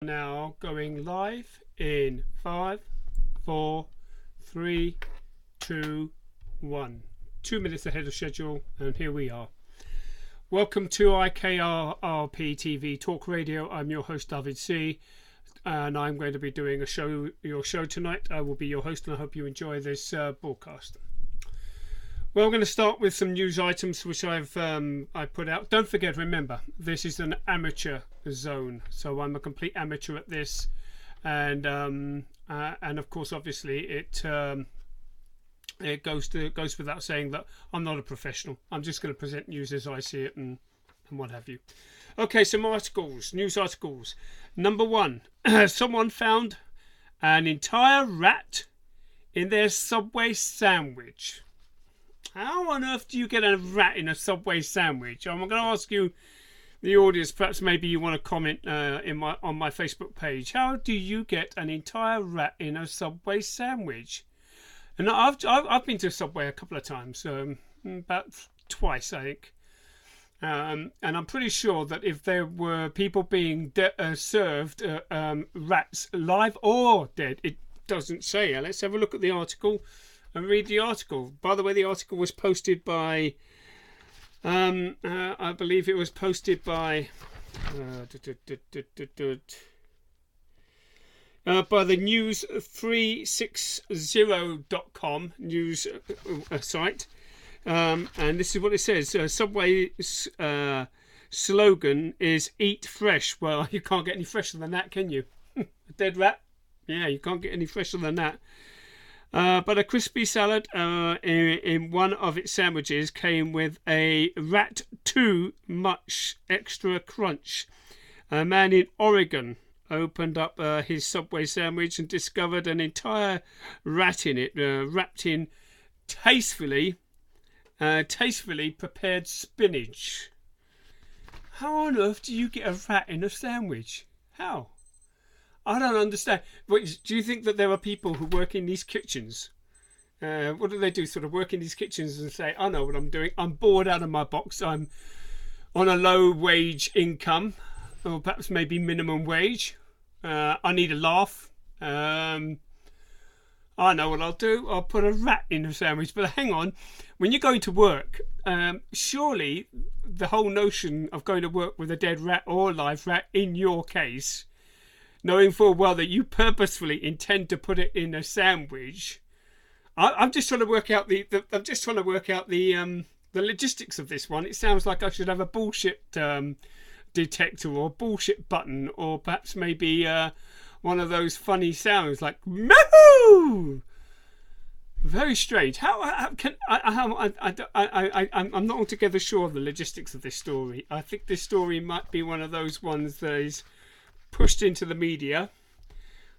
Now going live in 5, 4, 3, 2, 1. 2 minutes ahead of schedule, and here we are. Welcome to IKRRPTV Talk Radio. I'm your host David C, and I'm going to be doing your show tonight. I will be your host, and I hope you enjoy this broadcast. Well, I'm going to start with some news items which I put out. Don't forget, remember, this is an amateur zone, so I'm a complete amateur at this, and of course, obviously, it goes without saying that I'm not a professional. I'm just going to present news as I see it and what have you. Okay, some articles, news articles. Number one, someone found an entire rat in their Subway sandwich. How on earth do you get a rat in a Subway sandwich? I'm going to ask you, the audience, perhaps maybe you want to comment on my Facebook page. How do you get an entire rat in a Subway sandwich? And I've been to Subway a couple of times, about twice, I think. And I'm pretty sure that if there were people being served rats live or dead, it doesn't say. Let's have a look at the article and read the article. By the way, the article was posted by, I believe it was posted by the news360.com news site. And this is what it says. Subway's slogan is "Eat fresh." Well, you can't get any fresher than that, can you? A dead rat? Yeah, you can't get any fresher than that. But a crispy salad in one of its sandwiches came with a rat too much extra crunch. A man in Oregon opened up his Subway sandwich and discovered an entire rat in it, wrapped in tastefully prepared spinach. How on earth do you get a rat in a sandwich? How? I don't understand. But do you think that there are people who work in these kitchens? What do they do? Sort of work in these kitchens and say, I know what I'm doing. I'm bored out of my box. I'm on a low wage income, or perhaps maybe minimum wage. I need a laugh. I know what I'll do. I'll put a rat in a sandwich. But hang on. When you're going to work, surely the whole notion of going to work with a dead rat or a live rat, in your case, knowing full well that you purposefully intend to put it in a sandwich, I'm just trying to work out the logistics of this one. It sounds like I should have a bullshit detector or bullshit button, or perhaps maybe one of those funny sounds like "Moo!" Very strange. I'm not altogether sure of the logistics of this story. I think this story might be one of those ones that is pushed into the media.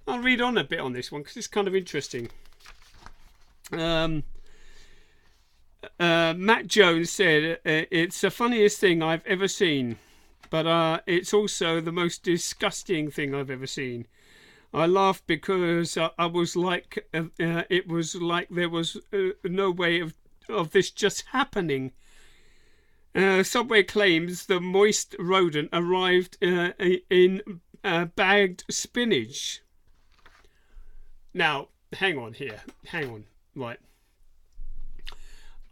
I'll read on a bit on this one because it's kind of interesting. Matt Jones said, it's the funniest thing I've ever seen, but it's also the most disgusting thing I've ever seen. I laughed because I was like, it was like there was no way of this just happening. Subway claims the moist rodent arrived in bagged spinach. Now, hang on. Right.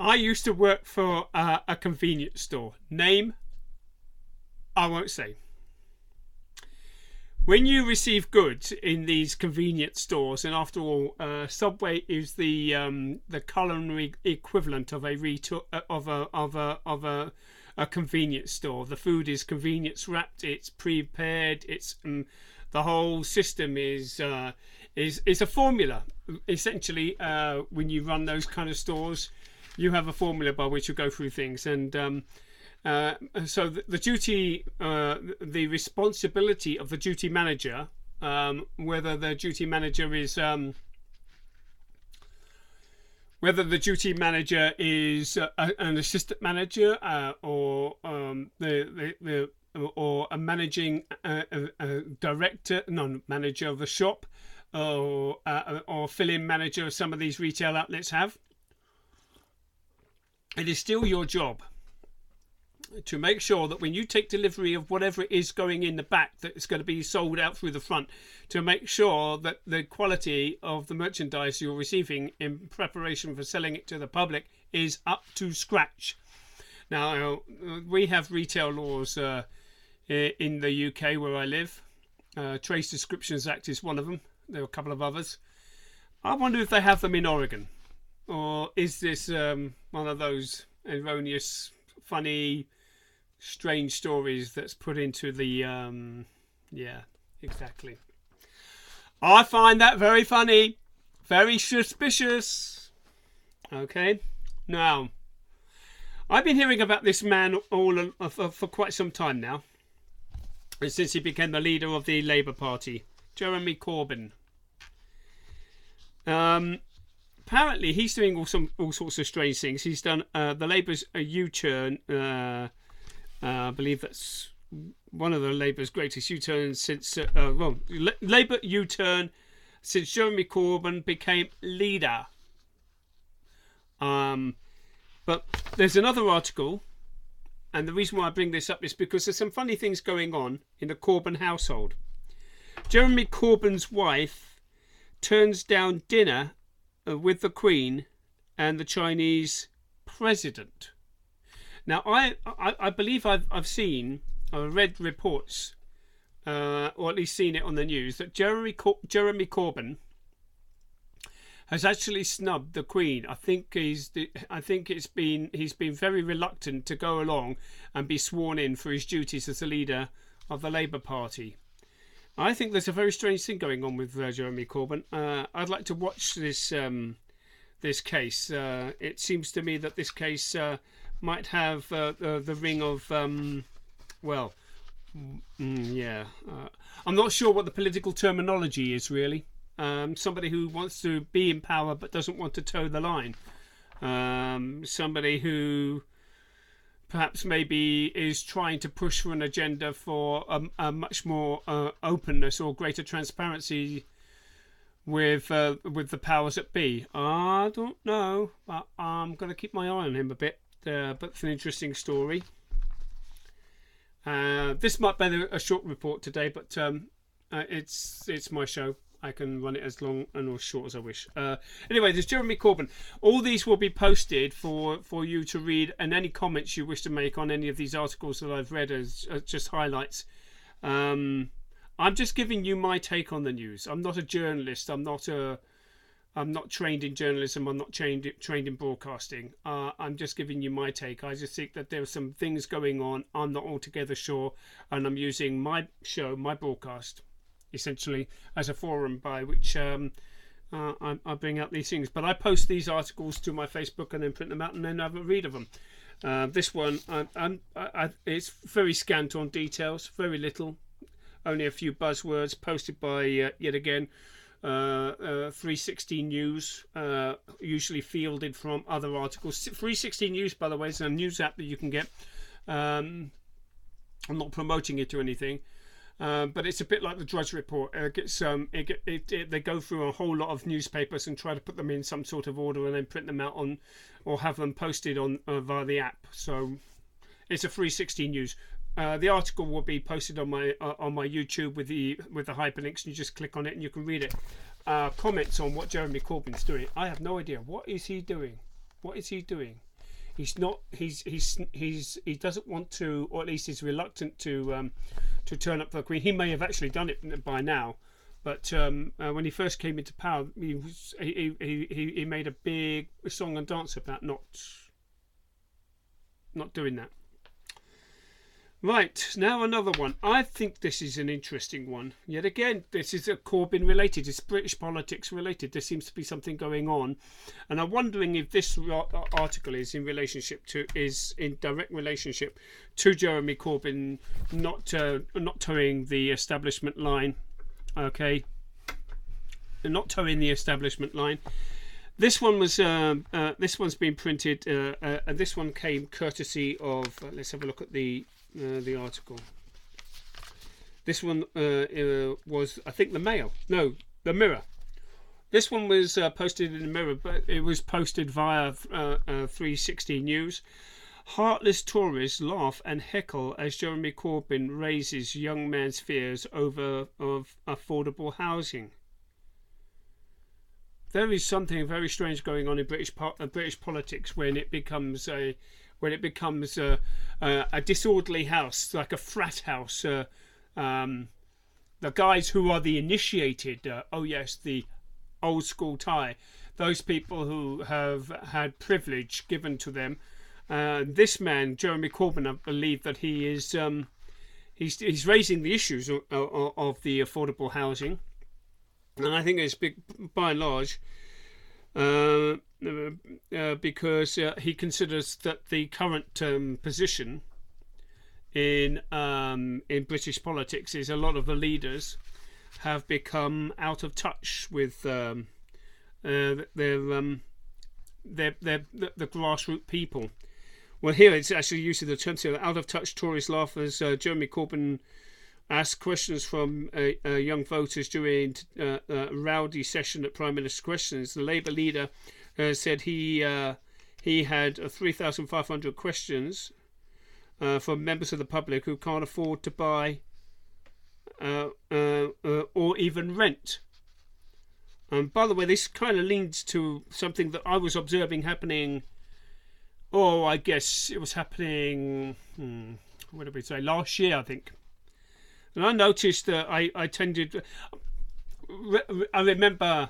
I used to work for a convenience store. Name, I won't say. When you receive goods in these convenience stores, and after all, Subway is the culinary equivalent of a convenience store. The food is convenience wrapped. It's prepared. It's the whole system is a formula. Essentially, when you run those kind of stores, you have a formula by which you go through things, and so the duty, the responsibility of the duty manager, whether the duty manager is an assistant manager or a managing director, non-manager of the shop, or fill-in manager of some of these retail outlets have. It is still your job to make sure that when you take delivery of whatever it is going in the back that is going to be sold out through the front, to make sure that the quality of the merchandise you're receiving in preparation for selling it to the public is up to scratch. Now, we have retail laws in the UK where I live. Trade Descriptions Act is one of them. There are a couple of others. I wonder if they have them in Oregon, or is this one of those erroneous, funny, strange stories that's put into the yeah, exactly. I find that very funny, very suspicious. Okay, now I've been hearing about this man for quite some time now, since he became the leader of the Labour Party, Jeremy Corbyn. Apparently he's doing all sorts of strange things. He's done the Labour's U-turn. I believe that's one of the Labour's greatest U-turns since Labour U-turn since Jeremy Corbyn became leader. But there's another article, and the reason why I bring this up is because there's some funny things going on in the Corbyn household. Jeremy Corbyn's wife turns down dinner with the Queen and the Chinese president. Now, I believe I've read reports, or at least seen it on the news, that Jeremy Corbyn has actually snubbed the Queen. I think he's been very reluctant to go along and be sworn in for his duties as the leader of the Labour Party. I think there's a very strange thing going on with Jeremy Corbyn. I'd like to watch this case. It seems to me that this case might have the ring of I'm not sure what the political terminology is really. Somebody who wants to be in power but doesn't want to toe the line. Somebody who perhaps maybe is trying to push for an agenda for a much more openness or greater transparency with the powers that be. I don't know, but I'm going to keep my eye on him a bit. But it's an interesting story. This might be a short report today, but it's my show. I can run it as long and as short as I wish. Anyway, there's Jeremy Corbyn. All these will be posted for you to read, and any comments you wish to make on any of these articles that I've read as just highlights. I'm just giving you my take on the news. I'm not a journalist. I'm not trained in journalism. I'm not trained in broadcasting. I'm just giving you my take. I just think that there are some things going on. I'm not altogether sure, and I'm using my show, my broadcast, essentially as a forum by which I bring out these things. But I post these articles to my Facebook and then print them out and then have a read of them. This one, it's very scant on details, very little, only a few buzzwords posted by yet again 360 News, usually fielded from other articles. 360 News, by the way, is a news app that you can get. I'm not promoting it or anything. But it's a bit like the Drudge Report. They go through a whole lot of newspapers and try to put them in some sort of order and then print them out on, or have them posted on via the app. So it's a 360 News. The article will be posted on my YouTube with the hyperlinks, and you just click on it and you can read it. Comments on what Jeremy Corbyn's doing. I have no idea. What is he doing? What is he doing? He's not. He doesn't want to, or at least he's reluctant to turn up for the Queen. He may have actually done it by now, but when he first came into power, he made a big song and dance about not doing that. Right, now another one. I think this is an interesting one. Yet again, this is a Corbyn related. It's British politics related. There seems to be something going on, and I'm wondering if this article is in direct relationship to Jeremy Corbyn not towing the establishment line. Okay, not towing the establishment line. This one was this one's been printed, and this one came courtesy of. Let's have a look at the article. This one was, I think, the Mail. No, the Mirror. This one was posted in the Mirror, but it was posted via 360 News. Heartless Tories laugh and heckle as Jeremy Corbyn raises young man's fears of affordable housing. There is something very strange going on in British politics when it becomes a disorderly house, like a frat house. The guys who are the initiated, oh yes, the old school tie, those people who have had privilege given to them. This man, Jeremy Corbyn, I believe that he is he's raising the issues of the affordable housing, and I think it's big by and large because he considers that the current position in British politics is a lot of the leaders have become out of touch with the grassroots people. Well, here it's actually using the term out of touch Tories laugh as Jeremy Corbyn asked questions from young voters during a rowdy session at Prime Minister's Questions. The Labour leader said he had 3,500 questions from members of the public who can't afford to buy or even rent. And by the way, this kind of leads to something that I was observing happening. Oh, I guess it was happening. What did we say? Last year, I think. And I noticed that I tended. I remember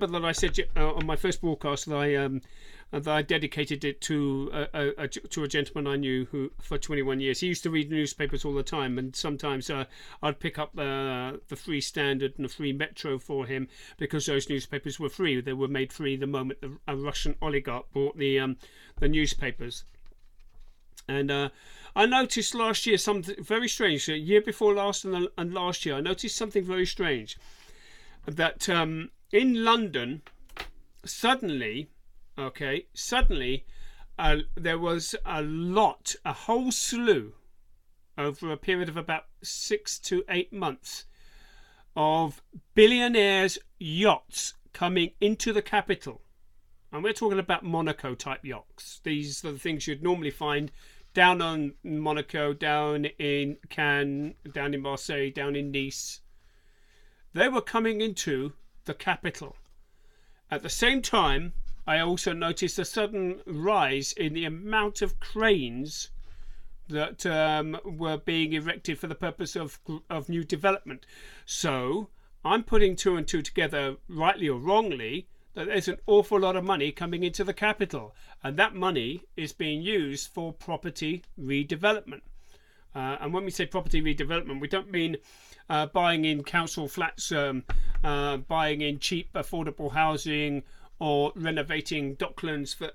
that I said on my first broadcast that I dedicated it to a gentleman I knew who for 21 years. He used to read newspapers all the time, and sometimes I'd pick up the Free Standard and the Free Metro for him because those newspapers were free. They were made free the moment a Russian oligarch bought the newspapers. And I noticed last year something very strange. The year before last and last year, I noticed something very strange. That in London, suddenly, there was a whole slew, over a period of about 6 to 8 months, of billionaires' yachts coming into the capital. And we're talking about Monaco type yachts. These are the things you'd normally find down on Monaco, down in Cannes, down in Marseille, down in Nice. They were coming into the capital. At the same time, I also noticed a sudden rise in the amount of cranes that were being erected for the purpose of new development. So I'm putting two and two together, rightly or wrongly, that there's an awful lot of money coming into the capital, and that money is being used for property redevelopment. And when we say property redevelopment, we don't mean buying in council flats, buying in cheap affordable housing, or renovating docklands for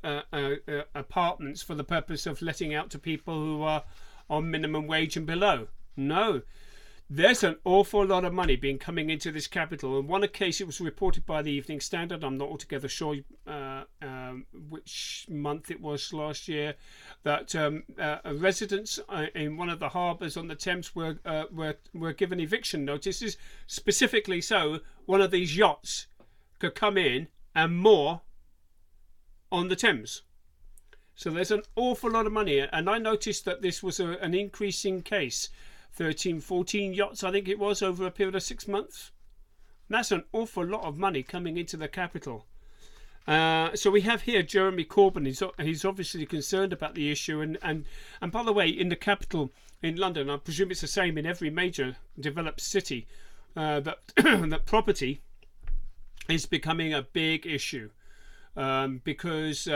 apartments for the purpose of letting out to people who are on minimum wage and below. No, there's an awful lot of money being coming into this capital. In one case, it was reported by the Evening Standard. I'm not altogether sure which month it was last year, that residents in one of the harbours on the Thames were given eviction notices. Specifically, so one of these yachts could come in and moor on the Thames. So there's an awful lot of money, and I noticed that this was an increasing case. 13, 14 yachts, I think it was, over a period of 6 months. And that's an awful lot of money coming into the capital. So we have here Jeremy Corbyn. He's obviously concerned about the issue, and by the way, in the capital, in London, I presume it's the same in every major developed city, that that property is becoming a big issue, because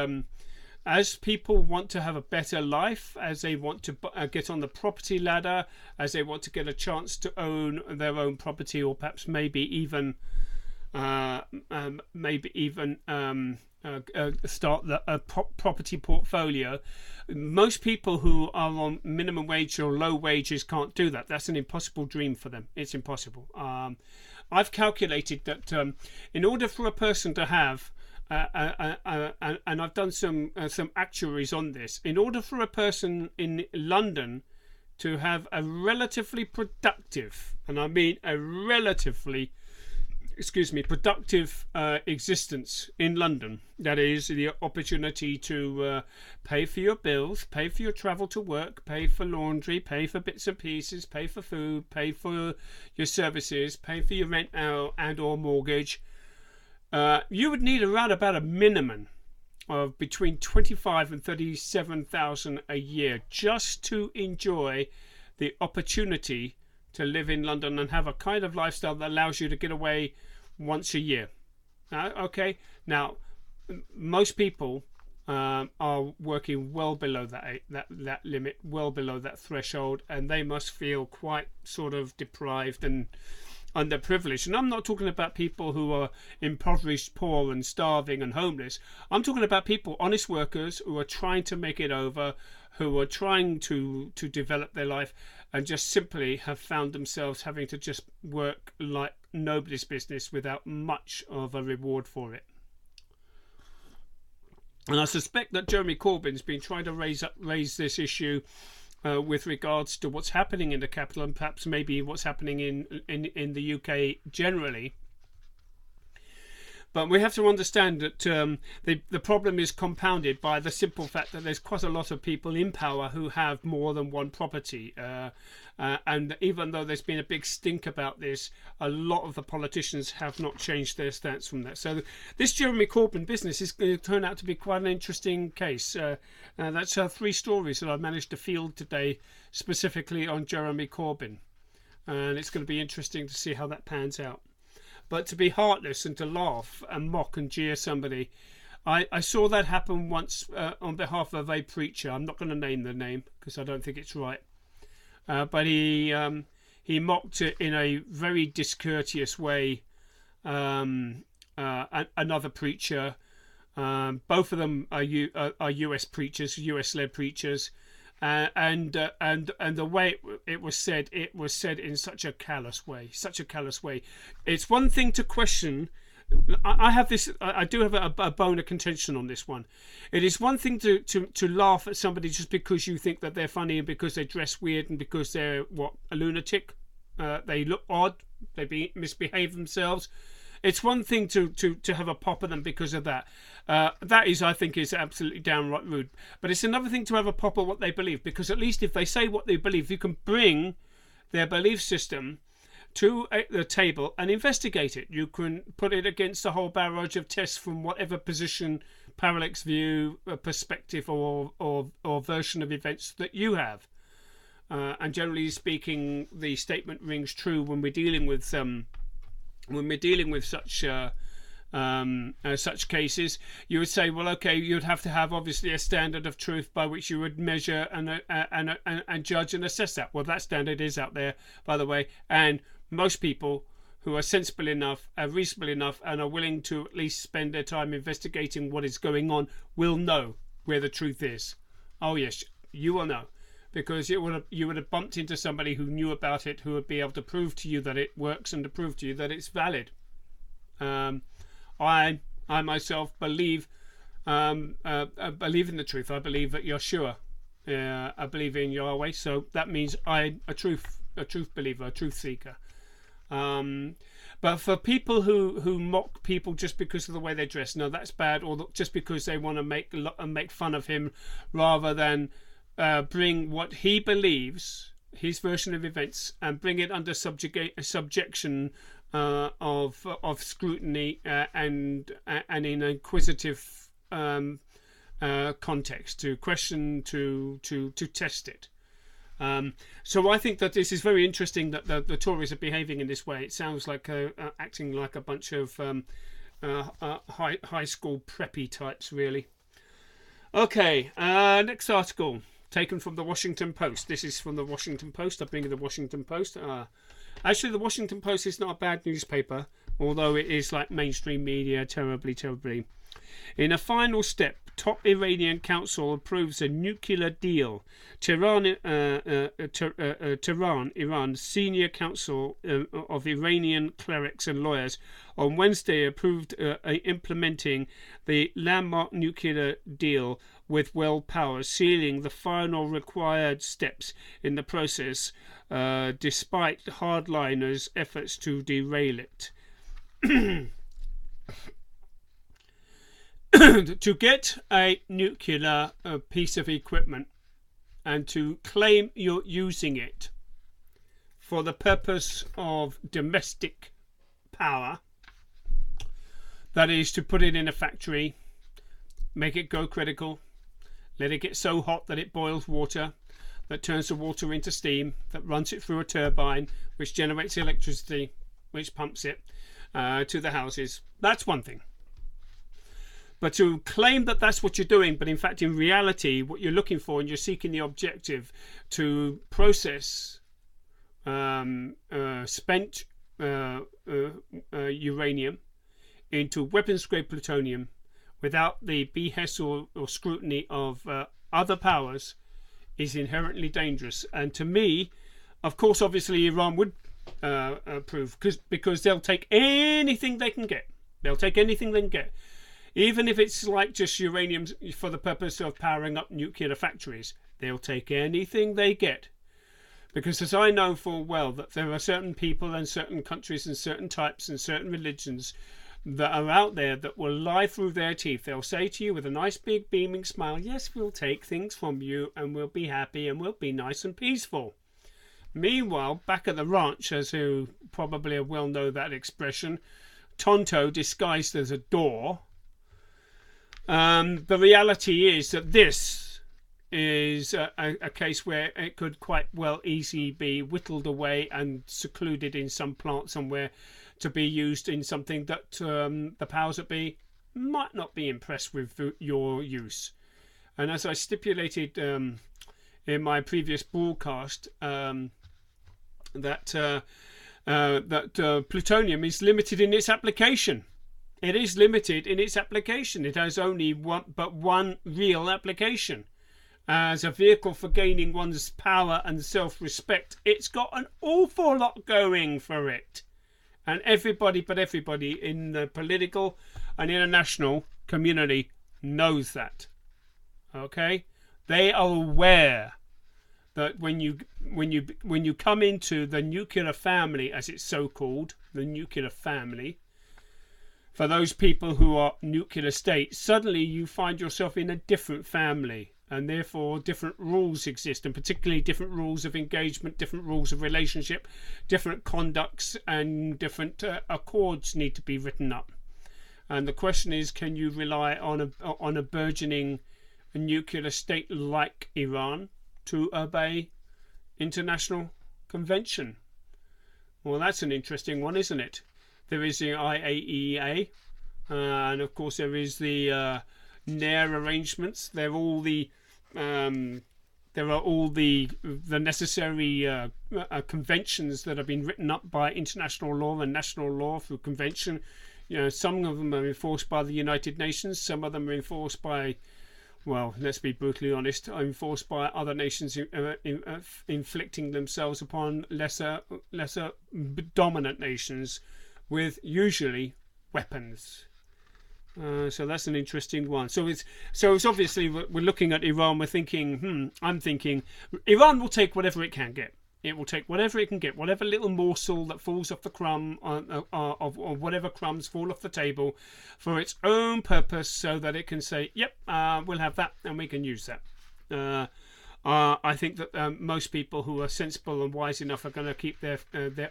as people want to have a better life, as they want to get on the property ladder, as they want to get a chance to own their own property, or perhaps maybe even start a property portfolio. Most people who are on minimum wage or low wages can't do that. That's an impossible dream for them. It's impossible. I've calculated that in order for a person to have and I've done some actuaries on this, in order for a person in London to have a relatively productive, and I mean a relatively excuse me, productive existence in London. That is the opportunity to pay for your bills, pay for your travel to work, pay for laundry, pay for bits and pieces, pay for food, pay for your services, pay for your rent and or mortgage. You would need around about a minimum of between 25 and 37,000 a year just to enjoy the opportunity to live in London and have a kind of lifestyle that allows you to get away once a year. Okay, now most people are working well below that limit, well below that threshold, and they must feel quite sort of deprived and underprivileged. And I'm not talking about people who are impoverished, poor and starving and homeless. I'm talking about people, honest workers, who are trying to make it over, who are trying to develop their life, and just simply have found themselves having to just work like nobody's business without much of a reward for it. And I suspect that Jeremy Corbyn's been trying to raise this issue with regards to what's happening in the capital, and perhaps maybe what's happening in the UK generally. But we have to understand that the problem is compounded by the simple fact that there's quite a lot of people in power who have more than one property. And even though there's been a big stink about this, a lot of the politicians have not changed their stance from that. So this Jeremy Corbyn business is going to turn out to be quite an interesting case. That's 3 stories that I managed to field today specifically on Jeremy Corbyn. And it's going to be interesting to see how that pans out. But to be heartless and to laugh and mock and jeer somebody, I saw that happen once on behalf of a preacher. I'm not going to name the name because I don't think it's right. But he mocked it in a very discourteous way another preacher. Both of them are US preachers, US-led preachers. And the way it was said in such a callous way. It's one thing to question. I do have a bone of contention on this one. It is one thing to laugh at somebody just because you think that they're funny and because they dress weird and because they're a lunatic. They look odd. They misbehave themselves. It's one thing to have a pop at them because of that. That is, I think, is absolutely downright rude. But it's another thing to have a pop at what they believe, because at least if they say what they believe, you can bring their belief system to the table and investigate it. You can put it against a whole barrage of tests from whatever position, parallax view, perspective, or version of events that you have. And generally speaking, the statement rings true when we're dealing with such cases. You would say, well, okay, you'd have to have obviously a standard of truth by which you would measure and judge and assess that. Well, that standard is out there, by the way, and most people who are sensible enough, reasonable enough, and are willing to at least spend their time investigating what is going on will know where the truth is. Oh yes, you will know, because you would have bumped into somebody who knew about it, who would be able to prove to you that it works and to prove to you that it's valid. I myself believe in the truth. I believe that Yeshua. I believe in Yahweh. So that means I'm a truth believer, a truth seeker. But for people who mock people just because of the way they dress, no, that's bad. Or just because they want to make fun of him, rather than bring what he believes, his version of events, and bring it under subjection of scrutiny and in inquisitive context, to question, to test it. So I think that this is very interesting that the Tories are behaving in this way. It sounds like acting like a bunch of high school preppy types, really. Okay, next article taken from the Washington Post. This is from the Washington Post. I bring you the Washington Post. Actually, the Washington Post is not a bad newspaper, although it is like mainstream media terribly. In a final step, top Iranian council approves a nuclear deal. Tehran, Iran's senior council of Iranian clerics and lawyers on Wednesday approved implementing the landmark nuclear deal with world powers, sealing the final required steps in the process, despite hardliners' efforts to derail it. to get a nuclear piece of equipment and to claim you're using it for the purpose of domestic power, that is to put it in a factory, make it go critical, let it get so hot that it boils water, that turns the water into steam, that runs it through a turbine which generates electricity, which pumps it to the houses. That's one thing. But to claim that that's what you're doing, but in fact in reality what you're looking for, and you're seeking the objective to process spent uranium into weapons grade plutonium without the behest or scrutiny of other powers, is inherently dangerous. And to me, of course, obviously Iran would approve, because they'll take anything they can get. They'll take anything they can get, even if it's like just uranium for the purpose of powering up nuclear factories. They'll take anything they get, because as I know full well that there are certain people and certain countries and certain types and certain religions that are out there that will lie through their teeth. They'll say to you with a nice big beaming smile, yes, we'll take things from you and we'll be happy and we'll be nice and peaceful. Meanwhile, back at the ranch, as you probably well know that expression, Tonto disguised as a door. The reality is that this is a case where it could quite well easily be whittled away and secluded in some plant somewhere to be used in something that the powers that be might not be impressed with your use. And as I stipulated in my previous broadcast, that plutonium is limited in its application. It is limited in its application. It has only one real application. As a vehicle for gaining one's power and self-respect, it's got an awful lot going for it. And everybody in the political and international community knows that. Okay? They are aware that when you come into the nuclear family, as it's so called, the nuclear family, for those people who are nuclear states, suddenly you find yourself in a different family, and therefore different rules exist, and particularly different rules of engagement, different rules of relationship, different conducts, and different accords need to be written up. And the question is, can you rely on a burgeoning nuclear state like Iran to obey international convention? Well, that's an interesting one, isn't it? There is the IAEA, and of course there is the NER arrangements. There are all the necessary conventions that have been written up by international law and national law through convention. You know, some of them are enforced by the United Nations. Some of them are enforced by, well, let's be brutally honest, are enforced by other nations inflicting themselves upon lesser dominant nations with usually weapons. So that's an interesting one. So it's obviously we're looking at Iran. We're thinking, I'm thinking Iran will take whatever it can get. It will take whatever it can get, whatever little morsel that falls off the crumb, of whatever crumbs fall off the table, for its own purpose, so that it can say, yep, we'll have that and we can use that. I think that most people who are sensible and wise enough are going to keep their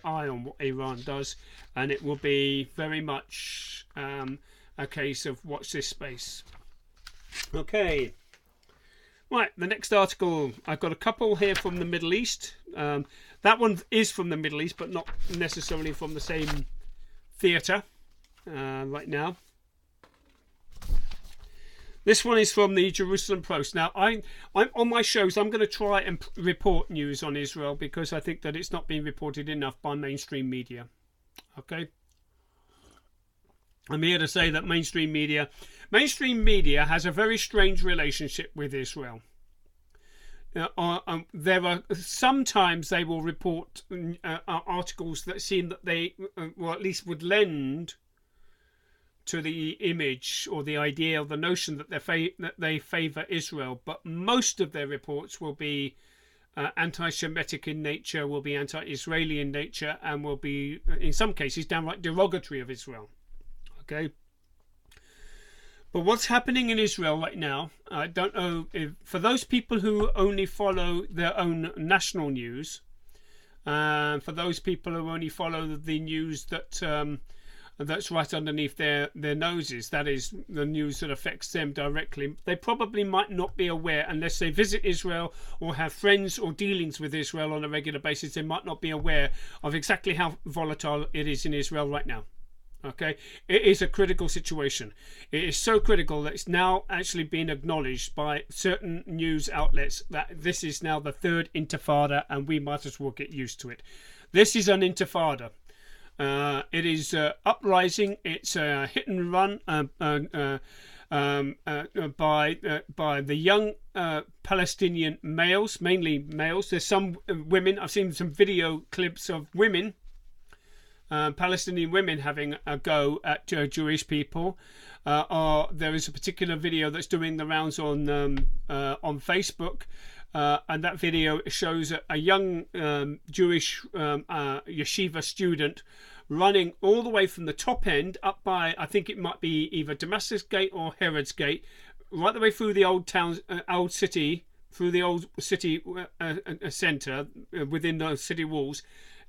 eye on what Iran does, and it will be very much a case of watch this space. Okay, right, the next article, I've got a couple here from the Middle East. That one is from the Middle East, but not necessarily from the same theatre right now. This one is from the Jerusalem Post. Now, I'm on my shows, I'm going to try and report news on Israel, because I think that it's not being reported enough by mainstream media. Okay? I'm here to say that mainstream media has a very strange relationship with Israel. There are sometimes they will report articles that seem that they, or at least would lend to the image or the idea or the notion that they favour Israel, but most of their reports will be anti-Semitic in nature, will be anti-Israeli in nature, and will be, in some cases, downright derogatory of Israel. Okay. But what's happening in Israel right now, I don't know if, for those people who only follow their own national news, for those people who only follow the news that that's right underneath their noses, that is the news that affects them directly, they probably might not be aware, unless they visit Israel or have friends or dealings with Israel on a regular basis, they might not be aware of exactly how volatile it is in Israel right now. Okay, it is a critical situation. It is so critical that it's now actually been acknowledged by certain news outlets that this is now the third intifada, and we might as well get used to it. This is an intifada. It is uprising. It's a hit and run by the young Palestinian males, mainly males. There's some women. I've seen some video clips of women. Palestinian women having a go at Jewish people. There is a particular video that's doing the rounds on Facebook, and that video shows a young Jewish yeshiva student running all the way from the top end up by, I think it might be either Damascus Gate or Herod's Gate, right the way through the old city, through the old city centre within those city walls,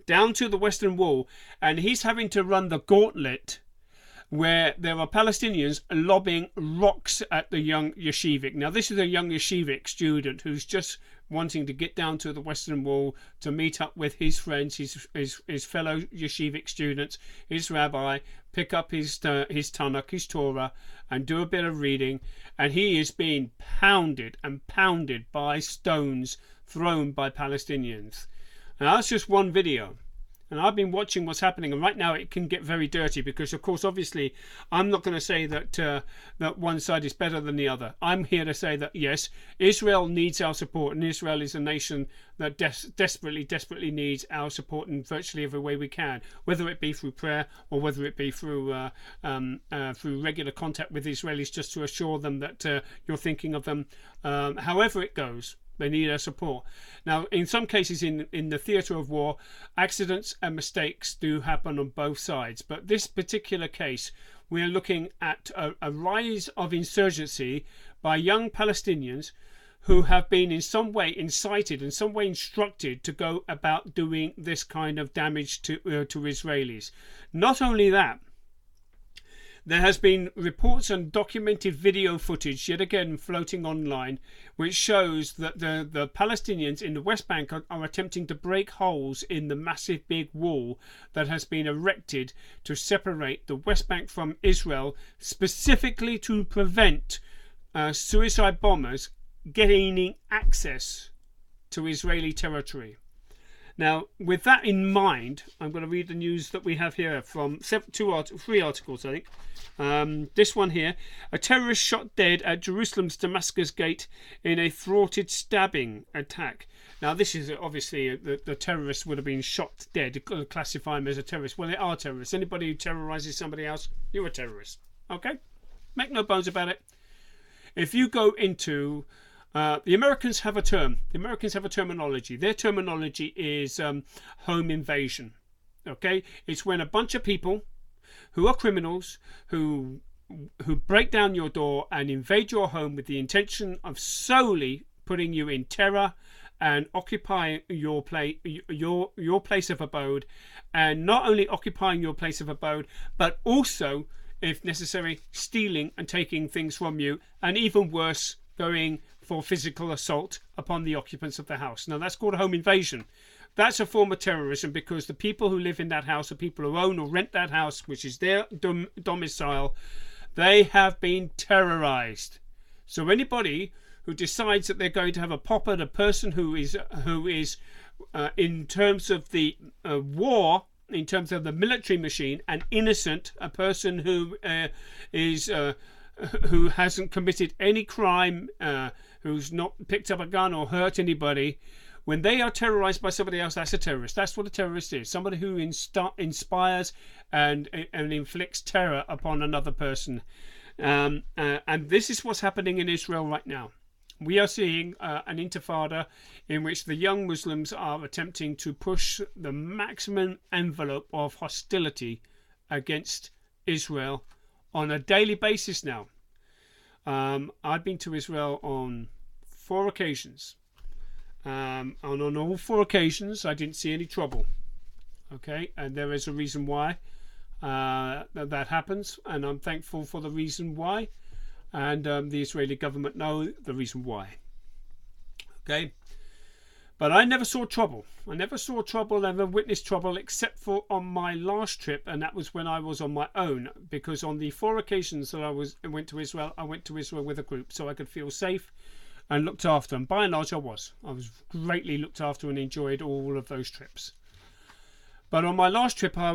down to the Western Wall, and he's having to run the gauntlet where there are Palestinians lobbing rocks at the young yeshivic. Now, this is a young yeshivic student who's just wanting to get down to the Western Wall to meet up with his friends, his fellow yeshivic students, his rabbi, pick up his Tanakh, his Torah, and do a bit of reading. And he is being pounded and pounded by stones thrown by Palestinians. Now, that's just one video, and I've been watching what's happening, and right now it can get very dirty because, of course, obviously, I'm not going to say that that one side is better than the other. I'm here to say that, yes, Israel needs our support, and Israel is a nation that desperately needs our support in virtually every way we can, whether it be through prayer or whether it be through regular contact with Israelis, just to assure them that you're thinking of them. However it goes, they need our support. Now, in some cases in the theatre of war, accidents and mistakes do happen on both sides. But this particular case, we are looking at a rise of insurgency by young Palestinians who have been in some way incited, in some way instructed to go about doing this kind of damage to Israelis. Not only that, there has been reports and documented video footage yet again floating online which shows that the Palestinians in the West Bank are attempting to break holes in the massive big wall that has been erected to separate the West Bank from Israel, specifically to prevent suicide bombers gaining access to Israeli territory. Now, with that in mind, I'm going to read the news that we have here from 3 articles, I think. This one here: a terrorist shot dead at Jerusalem's Damascus Gate in a thwarted stabbing attack. Now, this is obviously the terrorists would have been shot dead. Classify them as a terrorist. Well, they are terrorists. Anybody who terrorizes somebody else, you're a terrorist. Okay? Make no bones about it. If you go into the Americans have a term. The Americans have a terminology. Their terminology is home invasion. Okay, it's when a bunch of people who are criminals who break down your door and invade your home with the intention of solely putting you in terror and occupying your place of abode, and not only occupying your place of abode, but also, if necessary, stealing and taking things from you, and even worse, going for physical assault upon the occupants of the house. Now, that's called a home invasion. That's a form of terrorism because the people who live in that house, the people who own or rent that house, which is their domicile, they have been terrorized. So anybody who decides that they're going to have a pop at a person who is in terms of the war, in terms of the military machine, an innocent, a person who who hasn't committed any crime, who's not picked up a gun or hurt anybody, when they are terrorized by somebody else, that's a terrorist. That's what a terrorist is. Somebody who inspires and inflicts terror upon another person. And this is what's happening in Israel right now. We are seeing an intifada in which the young Muslims are attempting to push the maximum envelope of hostility against Israel on a daily basis now. I've been to Israel on 4 occasions, and on all 4 occasions I didn't see any trouble. Okay, and there is a reason why that happens, and I'm thankful for the reason why. And the Israeli government know the reason why. Okay, but I never saw trouble. I never witnessed trouble, except for on my last trip, and that was when I was on my own. Because on the 4 occasions that I went to Israel with a group, so I could feel safe and looked after. And by and large, I was greatly looked after and enjoyed all of those trips. But on my last trip, I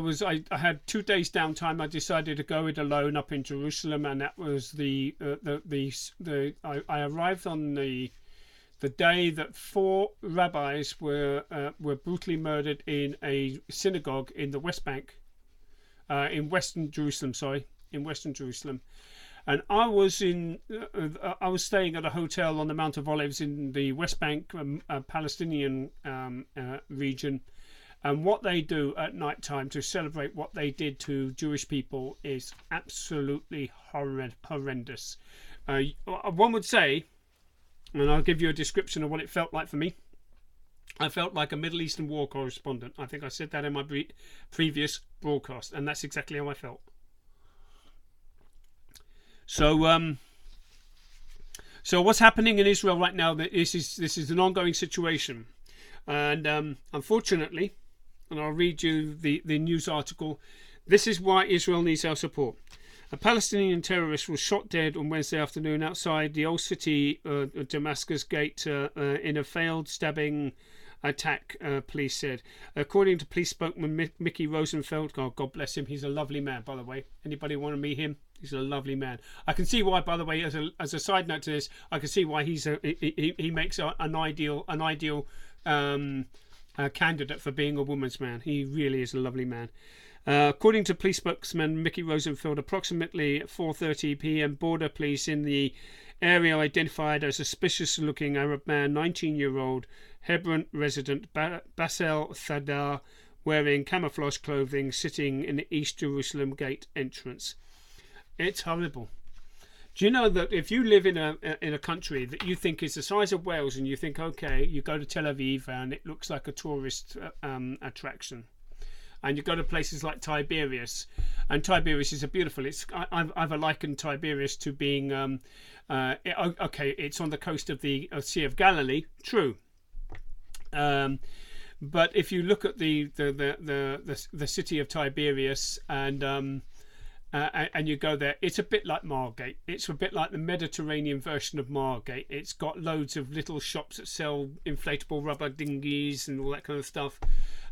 had 2 days downtime. I decided to go it alone up in Jerusalem, and that was I arrived on the day that 4 rabbis were brutally murdered in a synagogue in the West Bank, in Western Jerusalem. And I was staying at a hotel on the Mount of Olives in the West Bank, Palestinian region. And what they do at night time to celebrate what they did to Jewish people is absolutely horrendous. One would say, and I'll give you a description of what it felt like for me. I felt like a Middle Eastern war correspondent. I think I said that in my previous broadcast, and that's exactly how I felt. So what's happening in Israel right now? This is an ongoing situation, and unfortunately. And I'll read you the news article. This is why Israel needs our support. A Palestinian terrorist was shot dead on Wednesday afternoon outside the old city Damascus gate in a failed stabbing attack, police said. According to police spokesman Mickey Rosenfeld, God bless him, he's a lovely man, by the way. Anybody want to meet him? He's a lovely man. I can see why, by the way, as a side note to this, I can see why he makes an ideal candidate for being a woman's man. He really is a lovely man. According to police spokesman Mickey Rosenfeld, approximately 4:30 p.m. border police in the area identified a suspicious-looking Arab man, 19-year-old Hebron resident Basel Thadar, wearing camouflage clothing, sitting in the East Jerusalem gate entrance. It's horrible. Do you know that if you live in a country that you think is the size of Wales, and you think, okay, you go to Tel Aviv and it looks like a tourist attraction, and you go to places like Tiberias, and Tiberias is a beautiful. I've likened Tiberias to being okay. It's on the coast of the Sea of Galilee, true. But if you look at the city of Tiberias and you go there, it's a bit like Margate. It's a bit like the Mediterranean version of Margate. It's got loads of little shops that sell inflatable rubber dinghies and all that kind of stuff,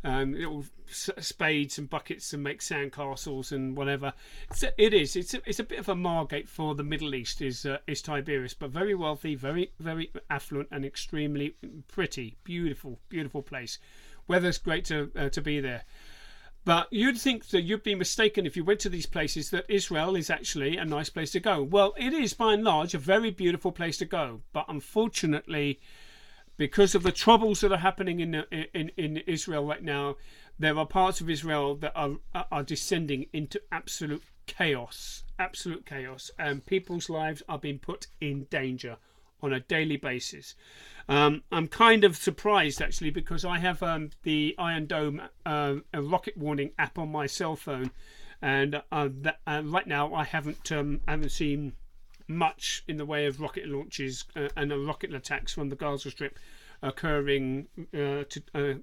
little spades and buckets and make sandcastles and whatever. It's a bit of a Margate for the Middle East. Is Tiberias, but very wealthy, very very affluent, and extremely pretty, beautiful place. Weather's great to be there. But you'd think that you'd be mistaken if you went to these places that Israel is actually a nice place to go. Well, it is by and large a very beautiful place to go. But unfortunately, because of the troubles that are happening in Israel right now, there are parts of Israel that are descending into absolute chaos, and people's lives are being put in danger on a daily basis. I'm kind of surprised actually, because I have the Iron Dome a rocket warning app on my cell phone, and right now I haven't seen much in the way of rocket launches and rocket attacks from the Gaza Strip occurring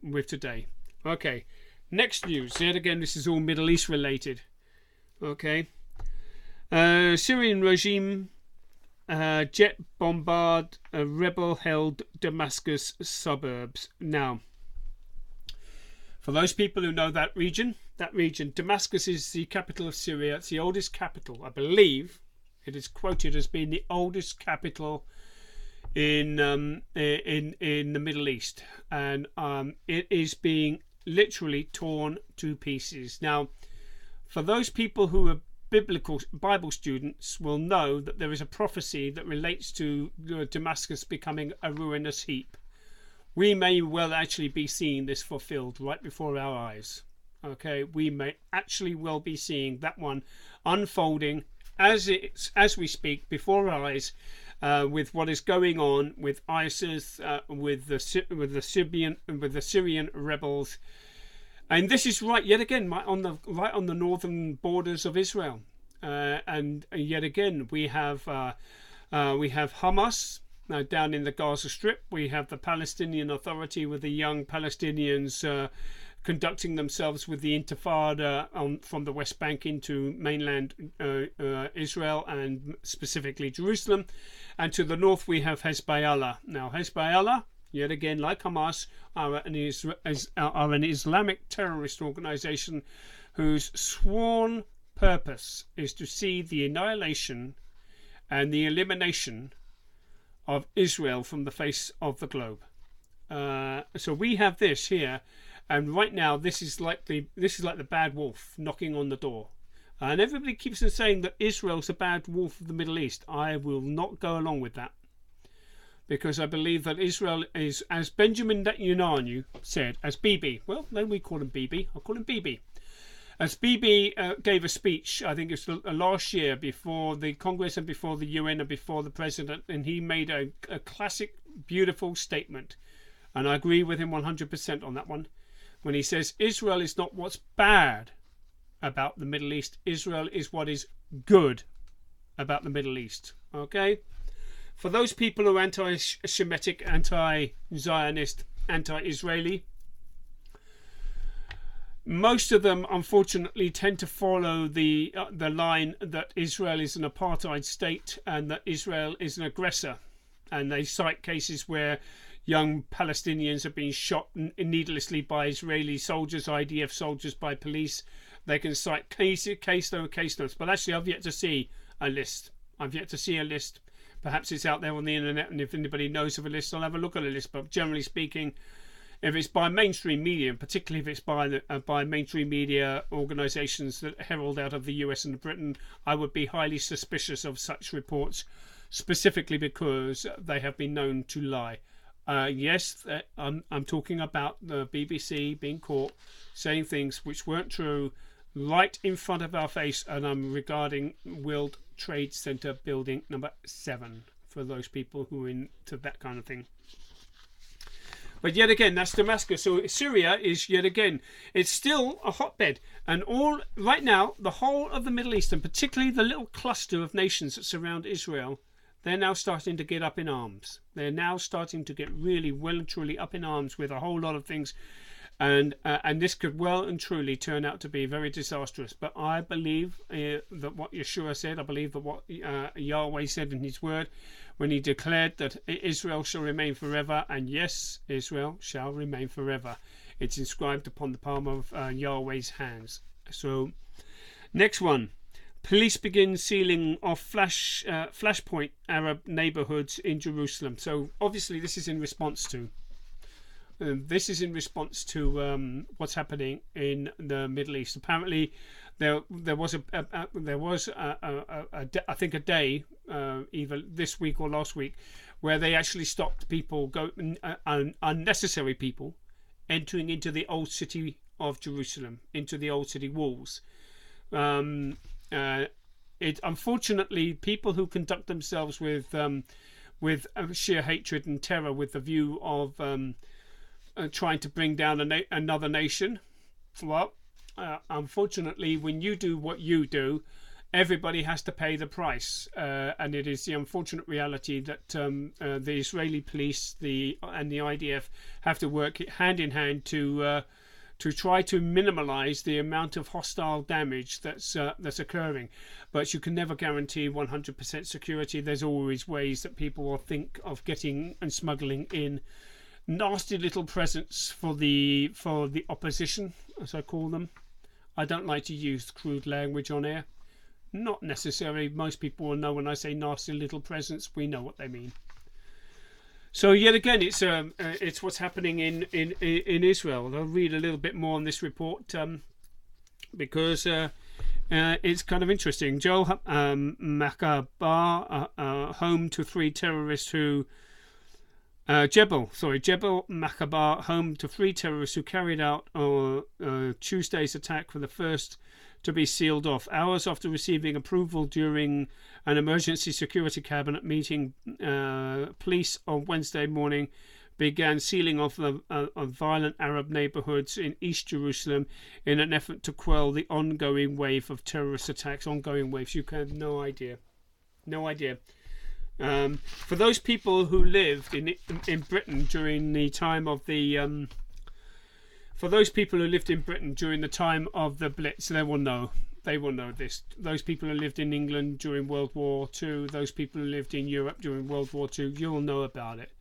with today. Okay, next news. Yet again, this is all Middle East related. Okay, Syrian regime jet bombard rebel-held Damascus suburbs. Now, for those people who know that region, Damascus is the capital of Syria. It's the oldest capital. I believe it is quoted as being the oldest capital in the Middle East, and it is being literally torn to pieces. Now, for those people who have Bible students will know that there is a prophecy that relates to Damascus becoming a ruinous heap. We may well actually be seeing this fulfilled right before our eyes. Okay, we may actually well be seeing that one unfolding as we speak before our eyes, with what is going on with ISIS, with the Syrian rebels, and this is right yet again right on the northern borders of Israel, and yet again we have Hamas. Now, down in the Gaza Strip, we have the Palestinian Authority with the young Palestinians conducting themselves with the Intifada from the West Bank into mainland Israel and specifically Jerusalem. And to the north, we have Hezbollah. Now, Hezbollah, yet again, like Hamas, are an Islamic terrorist organization whose sworn purpose is to see the annihilation and the elimination of Israel from the face of the globe. So we have this here, and right now this is like the bad wolf knocking on the door, and everybody keeps on saying that Israel's the bad wolf of the Middle East. I will not go along with that, because I believe that Israel is, as Benjamin Netanyahu said, as Bibi. Well, then we call him Bibi. I'll call him Bibi. As Bibi gave a speech, I think it was last year, before the Congress and before the UN and before the President, and he made a classic, beautiful statement, and I agree with him 100% on that one, when he says Israel is not what's bad about the Middle East, Israel is what is good about the Middle East. Okay? For those people who are anti-Semitic, anti-Zionist, anti-Israeli, most of them, unfortunately, tend to follow the line that Israel is an apartheid state and that Israel is an aggressor. And they cite cases where young Palestinians have been shot needlessly by Israeli soldiers, IDF soldiers, by police. They can cite case notes. But actually, I've yet to see a list. Perhaps it's out there on the internet, and if anybody knows of a list, I'll have a look at a list. But generally speaking, if it's by mainstream media, and particularly if it's by mainstream media organisations that herald out of the US and Britain, I would be highly suspicious of such reports, specifically because they have been known to lie. Yes, I'm talking about the BBC being caught saying things which weren't true right in front of our face, and I'm regarding World Trade Center building number 7 for those people who are into that kind of thing. But yet again, that's Damascus. So Syria is yet again, it's still a hotbed. And all right now, the whole of the Middle East, and particularly the little cluster of nations that surround Israel, they're now starting to get up in arms. They're now starting to get really well and truly up in arms with a whole lot of things. And this could well and truly turn out to be very disastrous. But I believe that what Yeshua said, I believe that what Yahweh said in his word, when he declared that Israel shall remain forever, and yes, Israel shall remain forever. It's inscribed upon the palm of Yahweh's hands. So, next one. Police begin sealing off flashpoint Arab neighborhoods in Jerusalem. So, obviously, this is in response to what's happening in the Middle East. Apparently, there was I think a day, either this week or last week, where they actually stopped people unnecessary people entering into the old city of Jerusalem, into the old city walls. Unfortunately, people who conduct themselves with sheer hatred and terror, with the view of trying to bring down another nation. Well, unfortunately, when you do what you do, everybody has to pay the price, and it is the unfortunate reality that the Israeli police and the IDF have to work hand in hand to try to minimize the amount of hostile damage that's occurring. But you can never guarantee 100% security. There's always ways that people will think of getting and smuggling in nasty little presents for the opposition, as I call them. I don't like to use crude language on air. Not necessarily. Most people will know when I say nasty little presents, we know what they mean. So yet again, it's what's happening in Israel. I'll read a little bit more on this report because it's kind of interesting. Joel Makabar, home to three terrorists who Jebel Makabar, home to three terrorists who carried out Tuesday's attack, for the first to be sealed off. Hours after receiving approval during an emergency security cabinet meeting, police on Wednesday morning began sealing off of violent Arab neighborhoods in East Jerusalem in an effort to quell the ongoing wave of terrorist attacks. Ongoing waves, you can have no idea. For those people who lived in Britain during the time of the Blitz, they will know this. Those people who lived in England during World War II, those people who lived in Europe during World War II, you'll know about it.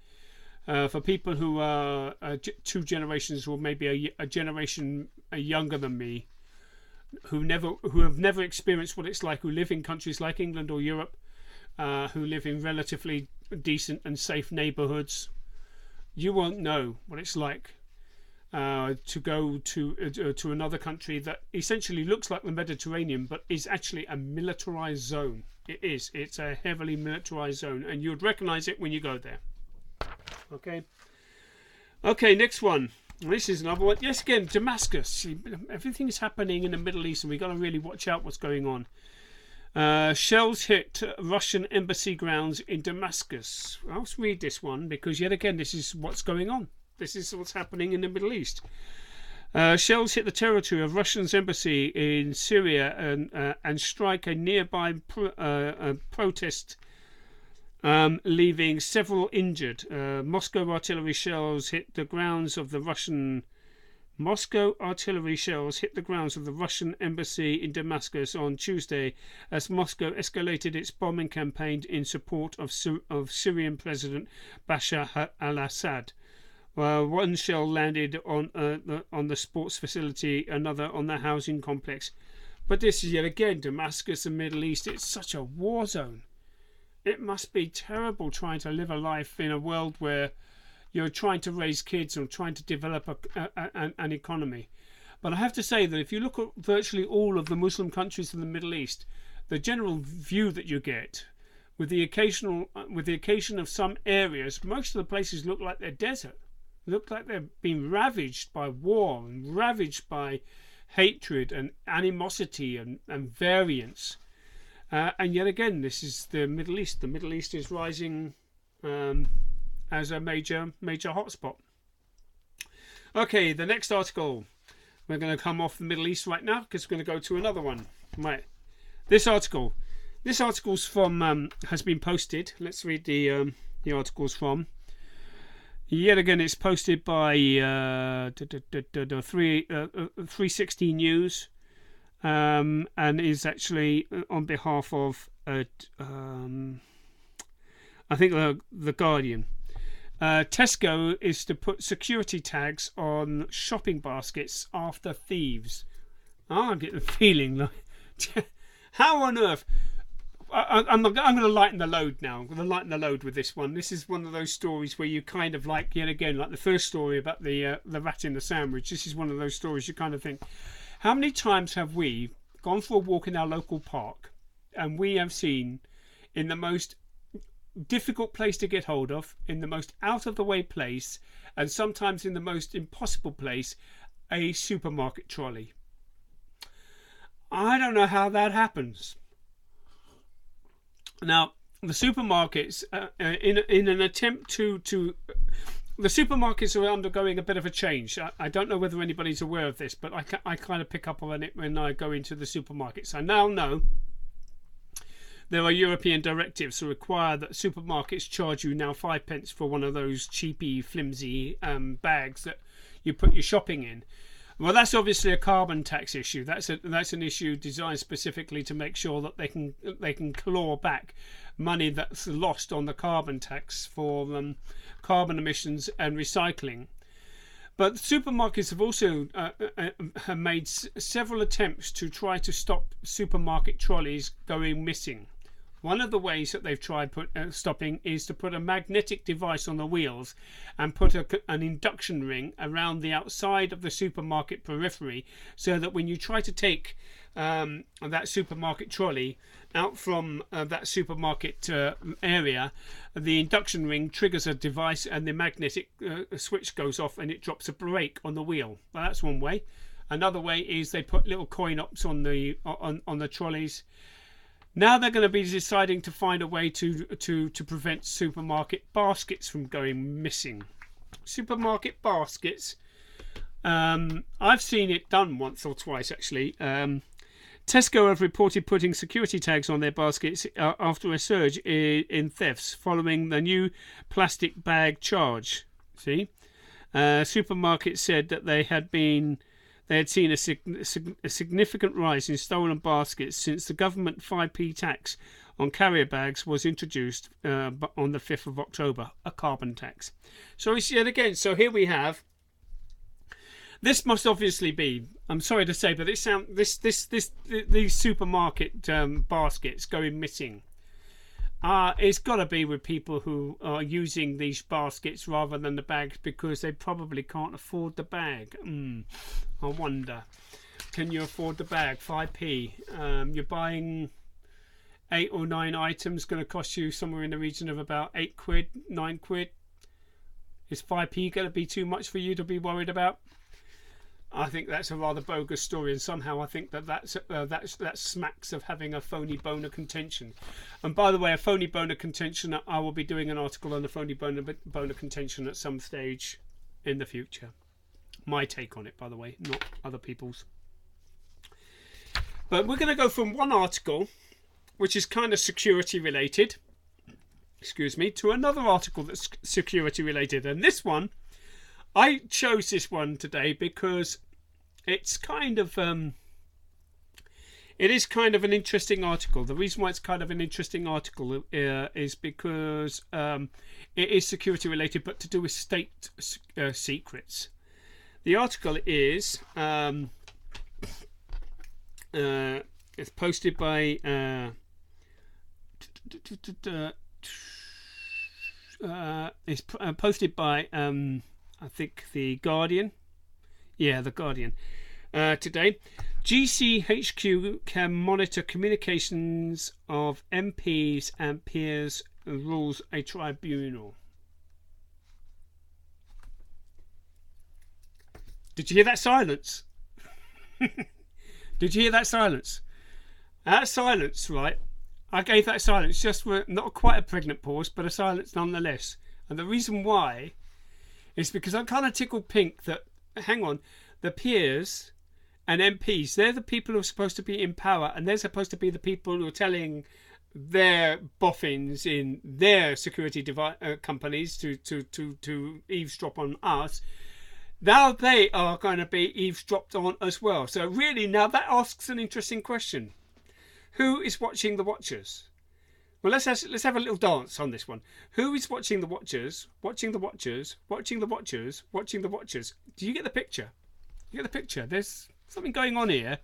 For people who are 2 generations, or maybe a generation younger than me, who have never experienced what it's like, who live in countries like England or Europe, who live in relatively decent and safe neighbourhoods, you won't know what it's like to go to another country that essentially looks like the Mediterranean, but is actually a militarised zone. It is. It's a heavily militarised zone, and you'd recognise it when you go there. Okay, next one. This is another one. Yes, again, Damascus. Everything is happening in the Middle East, and we've got to really watch out what's going on. Shells hit Russian embassy grounds in Damascus. I'll read this one because, yet again, this is what's going on. This is what's happening in the Middle East. Shells hit the territory of Russia's embassy in Syria and strike a nearby protest, leaving several injured. Moscow artillery shells hit the grounds of the Russian embassy in Damascus on Tuesday, as Moscow escalated its bombing campaign in support of Syrian President Bashar al-Assad. One shell landed on the sports facility, another on the housing complex. But this is yet again Damascus and Middle East. It's such a war zone. It must be terrible trying to live a life in a world where you're trying to raise kids or trying to develop an economy. But I have to say that if you look at virtually all of the Muslim countries in the Middle East, the general view that you get, with the occasion of some areas, most of the places look like they're desert. Look like they've been ravaged by war and ravaged by hatred and animosity and variance. And yet again, this is the Middle East. The Middle East is rising as a major hotspot. Okay, the next article. We're going to come off the Middle East right now because we're going to go to another one. Right, this article's from has been posted. Let's read the articles from. Yet again, it's posted by 360 News, and is actually on behalf of I think the Guardian. Tesco is to put security tags on shopping baskets after thieves. I get the feeling like, how on earth? I'm going to lighten the load now. I'm going to lighten the load with this one. This is one of those stories where you kind of like, yet again, like the first story about the rat in the sandwich. This is one of those stories you kind of think, how many times have we gone for a walk in our local park and we have seen, in the most difficult place to get hold of, in the most out of the way place, and sometimes in the most impossible place, a supermarket trolley? I don't know how that happens. Now, the supermarkets, in an attempt to the supermarkets are undergoing a bit of a change. I don't know whether anybody's aware of this, but I kind of pick up on it when I go into the supermarkets. I now know there are European directives that require that supermarkets charge you now 5p for one of those cheapy, flimsy bags that you put your shopping in. Well, that's obviously a carbon tax issue. That's an issue designed specifically to make sure that they can claw back money that's lost on the carbon tax for carbon emissions and recycling. But supermarkets have also have made several attempts to try to stop supermarket trolleys going missing. One of the ways that they've tried stopping is to put a magnetic device on the wheels and put an induction ring around the outside of the supermarket periphery, so that when you try to take that supermarket trolley out from that supermarket area, the induction ring triggers a device and the magnetic switch goes off and it drops a brake on the wheel. Well, that's one way. Another way is they put little coin ops on the trolleys. Now they're going to be deciding to find a way to prevent supermarket baskets from going missing. Supermarket baskets. I've seen it done once or twice actually. Tesco have reported putting security tags on their baskets after a surge in thefts following the new plastic bag charge. See, supermarkets said that they had seen a significant rise in stolen baskets since the government 5p tax on carrier bags was introduced on the 5th of October, a carbon tax. So we see it again. So here we have. This must obviously be, I'm sorry to say, but these supermarket baskets going missing. It's got to be with people who are using these baskets rather than the bags because they probably can't afford the bag. I wonder, can you afford the bag? 5p. You're buying 8 or 9 items, going to cost you somewhere in the region of about 8 quid, 9 quid. Is 5p going to be too much for you to be worried about? I think that's a rather bogus story, and somehow I think that smacks of having a phony bone of contention. And by the way, a phony bone of contention, I will be doing an article on the phony bone of contention at some stage in the future. My take on it, by the way, not other people's. But we're going to go from one article, which is kind of security related, to another article that's security related. And this one, I chose this one today because it's kind of it is kind of an interesting article. The reason why it's kind of an interesting article is because it is security related, but to do with state secrets. The article is it's posted by I think the Guardian. Yeah, the Guardian. Today, GCHQ can monitor communications of MPs and peers, rules a tribunal. Did you hear that silence? Did you hear that silence? That silence, right? I gave that silence just for not quite a pregnant pause, but a silence nonetheless. And the reason why is because I'm kind of tickled pink that, hang on, the peers and MPs, they're the people who are supposed to be in power, and they're supposed to be the people who are telling their boffins in their security companies to eavesdrop on us. Now they are going to be eavesdropped on as well. So really, now that asks an interesting question. Who is watching the watchers? Well, let's have a little dance on this one. Who is watching the watchers? Watching the watchers? Watching the watchers? Watching the watchers? Do you get the picture? You get the picture? There's something going on here.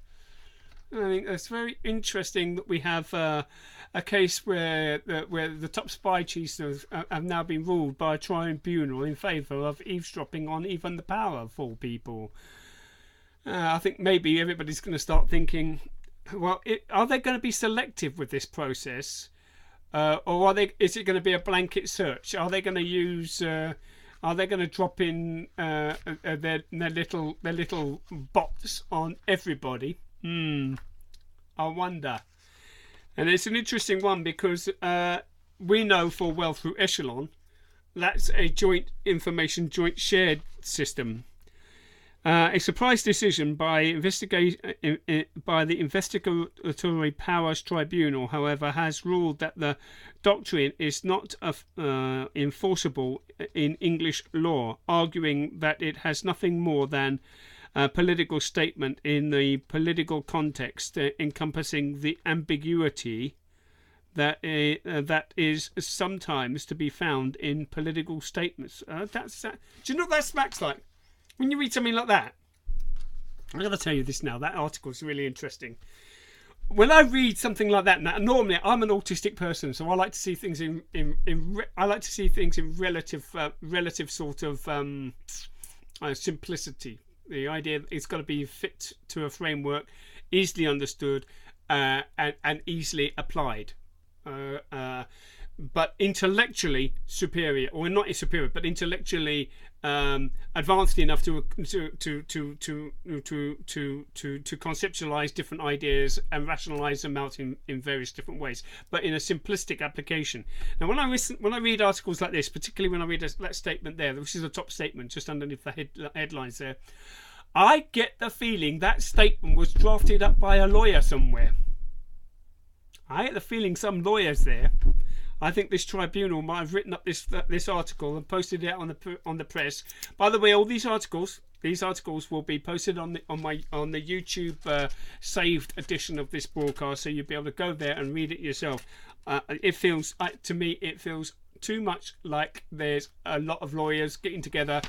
I think it's very interesting that we have a case where the top spy chiefs have now been ruled by a tribunal in favour of eavesdropping on even the powerful people. I think maybe everybody's going to start thinking, well, are they going to be selective with this process? Or is it going to be a blanket search? Are they going to use? Are they going to drop in their little bots on everybody? I wonder. And it's an interesting one because we know full well through Echelon that's a joint shared system. A surprise decision by the Investigatory Powers Tribunal, however, has ruled that the doctrine is not enforceable in English law, arguing that it has nothing more than a political statement in the political context, encompassing the ambiguity that is sometimes to be found in political statements. Do you know what that smacks like? When you read something like that, I'm going to tell you this now. That article is really interesting. When I read something like that, now, normally I'm an autistic person, so I like to see things in relative sort of simplicity. The idea that it's got to be fit to a framework, easily understood, and easily applied. But intellectually superior, or not superior, but intellectually advanced enough to conceptualize different ideas and rationalize them out in various different ways, but in a simplistic application. Now, when I read articles like this, particularly when I read that statement there, which is a top statement just underneath the headlines there, I get the feeling that statement was drafted up by a lawyer somewhere. I get the feeling some lawyers there. I think this tribunal might have written up this article and posted it out on the press. By the way, all these articles will be posted on the YouTube saved edition of this broadcast, so you'll be able to go there and read it yourself. It feels to me too much like there's a lot of lawyers getting together,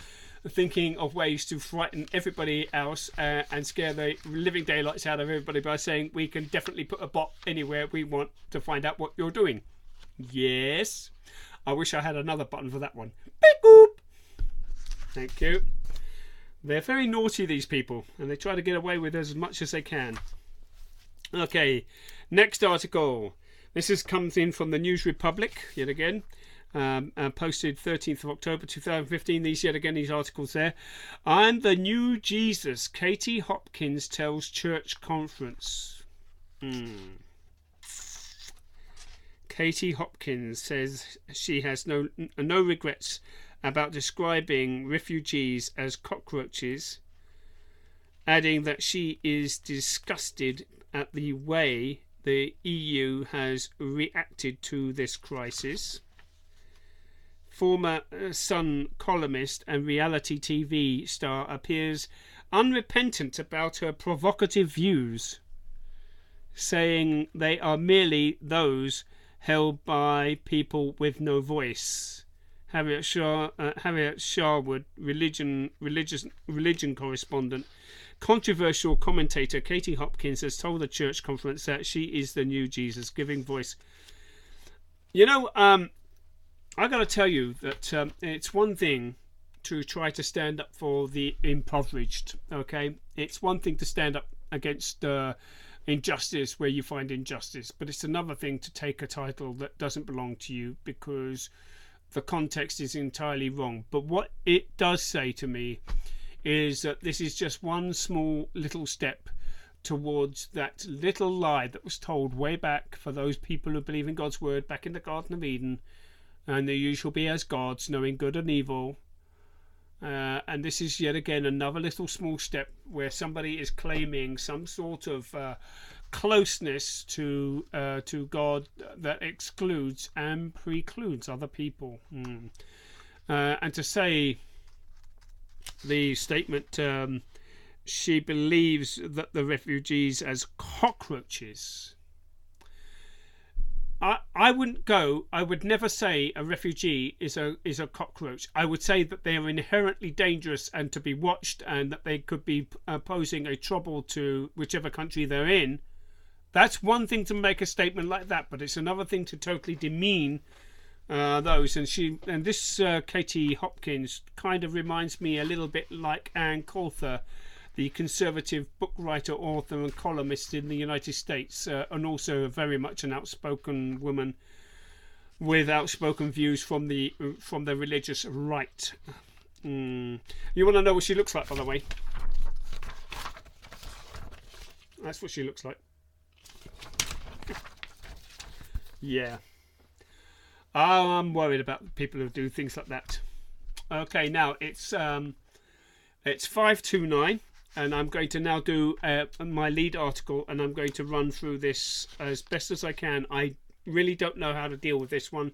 thinking of ways to frighten everybody else and scare the living daylights out of everybody by saying we can definitely put a bot anywhere we want to find out what you're doing. Yes, I wish I had another button for that one. Beep boop. Thank you. They're very naughty, these people, and they try to get away with as much as they can. Okay, next article. This comes in from the News Republic yet again. Posted 13th of October 2015. These articles there. I'm the new Jesus. Katie Hopkins tells church conference. Katie Hopkins says she has no regrets about describing refugees as cockroaches, adding that she is disgusted at the way the EU has reacted to this crisis. Former Sun columnist and reality TV star appears unrepentant about her provocative views, saying they are merely those held by people with no voice. Harriet Sharwood, religion correspondent, controversial commentator Katie Hopkins has told the church conference that she is the new Jesus, giving voice. You know, I got to tell you that it's one thing to try to stand up for the impoverished. Okay, it's one thing to stand up against injustice where you find injustice, but it's another thing to take a title that doesn't belong to you because the context is entirely wrong. But what it does say to me is that this is just one small little step towards that little lie that was told way back for those people who believe in God's word back in the Garden of Eden, and you shall be as gods, knowing good and evil. And this is yet again another little small step where somebody is claiming some sort of closeness to God that excludes and precludes other people. And to say the statement, she believes that the refugees as cockroaches. I would never say a refugee is a cockroach. I would say that they are inherently dangerous and to be watched, and that they could be posing a trouble to whichever country they're in. That's one thing to make a statement like that, but it's another thing to totally demean those. And this Katie Hopkins kind of reminds me a little bit like Ann Coulter, the conservative book writer, author and columnist in the United States, and also very much an outspoken woman with outspoken views from the religious right. You want to know what she looks like, by the way? That's what she looks like. Yeah. I'm worried about people who do things like that. Okay, now it's 5:29. And I'm going to now do my lead article, and I'm going to run through this as best as I can. I really don't know how to deal with this one,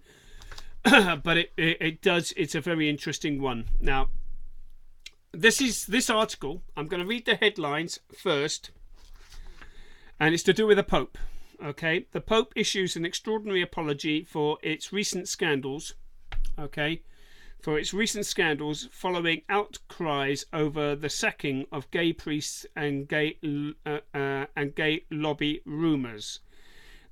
but it's a very interesting one. Now, this article, I'm going to read the headlines first, and it's to do with the Pope. Okay, the Pope issues an extraordinary apology for its recent scandals. Okay. For its recent scandals following outcries over the sacking of gay priests and gay lobby rumours.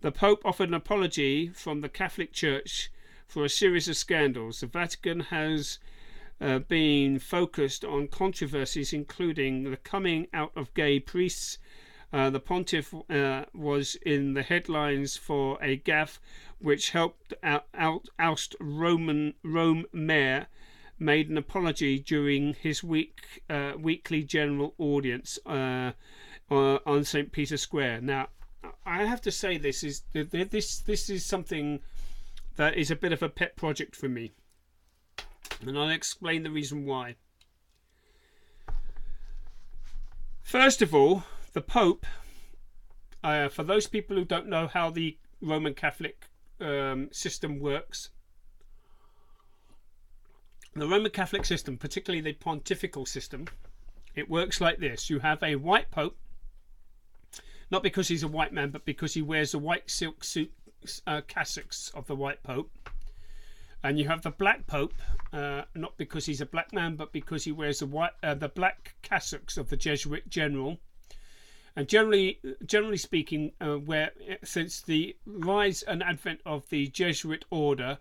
The Pope offered an apology from the Catholic Church for a series of scandals. The Vatican has been focused on controversies including the coming out of gay priests, The pontiff was in the headlines for a gaffe which helped oust Rome mayor, made an apology during his weekly general audience on St. Peter's Square. Now, I have to say this is something that is a bit of a pet project for me, and I'll explain the reason why. First of all, the Pope, for those people who don't know how the Roman Catholic system works, the Roman Catholic system, particularly the pontifical system, it works like this. You have a white Pope, not because he's a white man, but because he wears the white silk suit cassocks of the white Pope. And you have the black Pope, not because he's a black man, but because he wears the black cassocks of the Jesuit general. And generally speaking, since the rise and advent of the Jesuit order,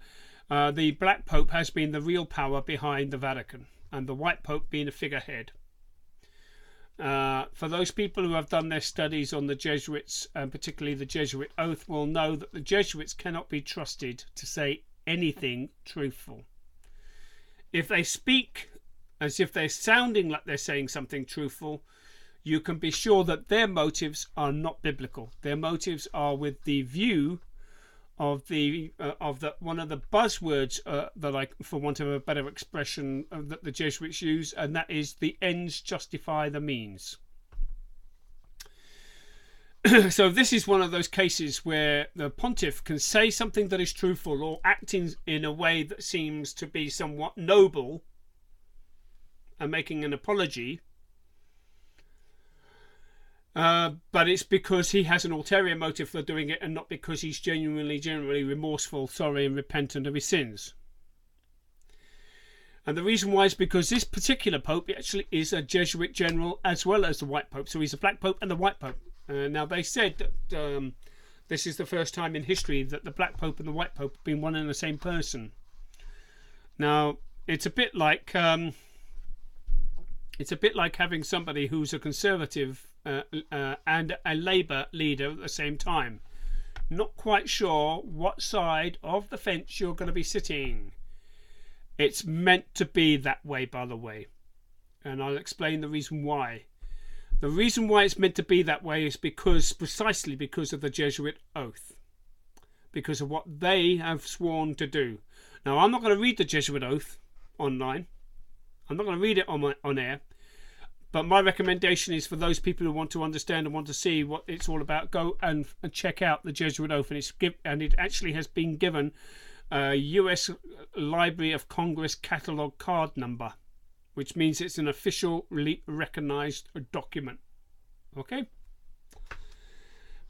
the black Pope has been the real power behind the Vatican, and the white Pope being a figurehead. For those people who have done their studies on the Jesuits, and particularly the Jesuit oath, will know that the Jesuits cannot be trusted to say anything truthful. If they speak as if they're sounding like they're saying something truthful, you can be sure that their motives are not biblical. Their motives are with the view of one of the buzzwords that I, for want of a better expression, that the Jesuits use, and that is the ends justify the means. So this is one of those cases where the pontiff can say something that is truthful or acting in a way that seems to be somewhat noble and making an apology, but it's because he has an ulterior motive for doing it, and not because he's genuinely remorseful, sorry and repentant of his sins. And the reason why is because this particular Pope actually is a Jesuit general as well as the white Pope. So he's a black Pope and the white Pope. Now they said that this is the first time in history that the black Pope and the white Pope have been one and the same person. Now it's a bit like having somebody who's a conservative and a Labour leader at the same time. Not quite sure what side of the fence you're going to be sitting. It's meant to be that way, by the way, and I'll explain the reason why. The reason why it's meant to be that way is precisely because of the Jesuit oath, because of what they have sworn to do. Now, I'm not going to read the Jesuit oath online. I'm not going to read it on air. But my recommendation is for those people who want to understand and want to see what it's all about, go and check out the Jesuit oath, and it actually has been given a U.S. Library of Congress catalog card number, which means it's an officially recognized document. Okay?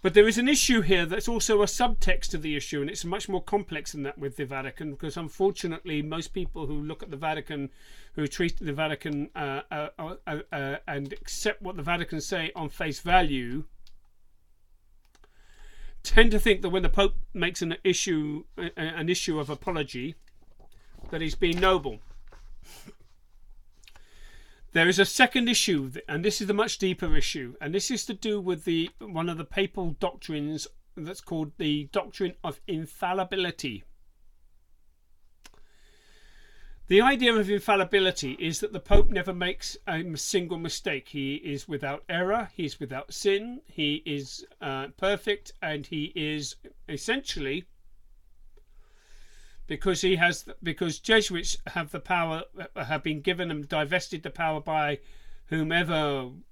But there is an issue here that's also a subtext to the issue, and it's much more complex than that with the Vatican, because unfortunately most people who look at the Vatican, who treat the Vatican and accept what the Vatican say on face value, tend to think that when the Pope makes an issue of apology, that he's being noble. There is a second issue, and this is a much deeper issue, and this is to do with one of the papal doctrines that's called the doctrine of infallibility. The idea of infallibility is that the Pope never makes a single mistake. He is without error, he's without sin, he is perfect, and he is essentially, because Jesuits have the power, have been given and divested the power by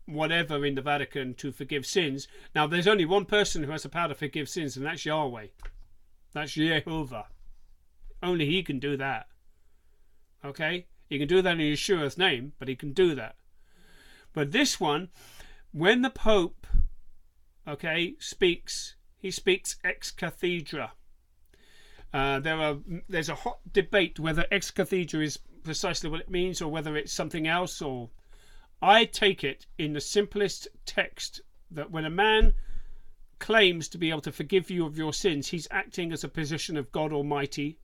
whatever in the Vatican to forgive sins. Now, there's only one person who has the power to forgive sins, and that's Yahweh. That's Jehovah. Only he can do that. Okay? He can do that in Yeshua's name, but he can do that. But this one, when the Pope, speaks, he speaks ex cathedra. There's a hot debate whether ex cathedra is precisely what it means, or whether it's something else. Or I take it in the simplest text that when a man claims to be able to forgive you of your sins, he's acting as a position of God Almighty,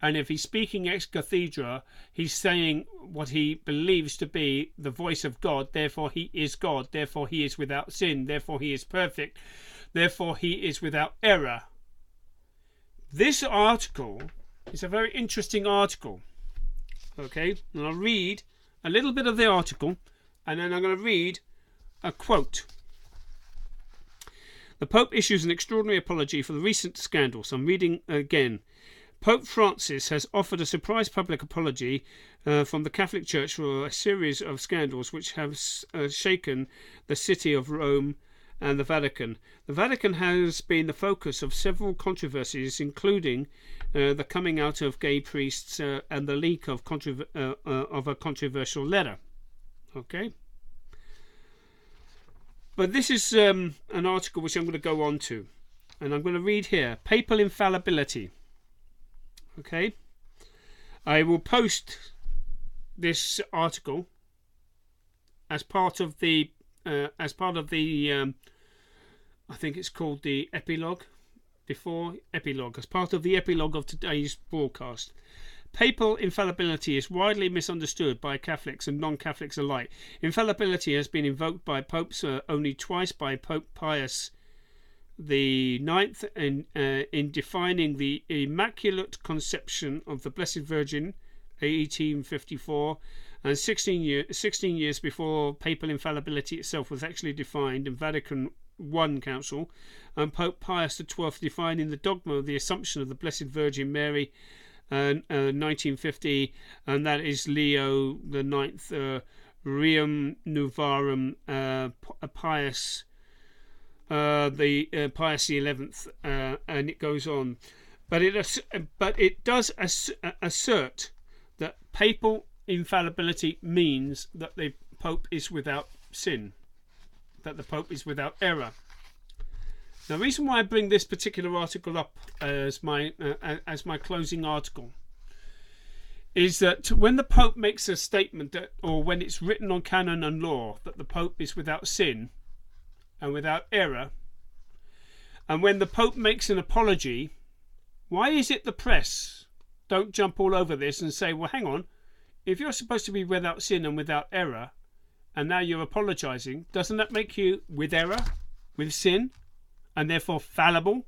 and if he's speaking ex cathedra, he's saying what he believes to be the voice of God. Therefore he is God, therefore he is without sin, therefore he is perfect, therefore he is without error. This article is a very interesting article. Okay, and I'll read a little bit of the article, and then I'm going to read a quote. The Pope issues an extraordinary apology for the recent scandals. I'm reading again. Pope Francis has offered a surprise public apology from the Catholic Church for a series of scandals which have shaken the city of Rome and the Vatican. The Vatican has been the focus of several controversies, including the coming out of gay priests and the leak of a controversial letter. Okay. But this is an article which I'm going to go on to, and I'm going to read here: Papal infallibility. Okay, I will post this article as part of the I think it's called the epilogue, as part of the epilogue of today's broadcast. Papal infallibility is widely misunderstood by Catholics and non-Catholics alike. Infallibility has been invoked by popes only twice, by Pope Pius the IX in defining the Immaculate Conception of the Blessed Virgin, 1854, and 16 years before papal infallibility itself was actually defined in Vatican I Council, and Pope Pius XII defining the dogma of the Assumption of the Blessed Virgin Mary, 1950, and that is Leo the Ninth, Rerum Novarum, Pius Pius the 11th, and it goes on. But it does assert that papal infallibility means that the Pope is without sin, that the Pope is without error. Now, the reason why I bring this particular article up as my closing article is that when the Pope makes a statement that, or when it's written on canon and law, that the Pope is without sin and without error, and when the Pope makes an apology, why is it the press don't jump all over this and say, well, hang on, if you're supposed to be without sin and without error, and now you're apologizing, doesn't that make you with error, with sin, and therefore fallible?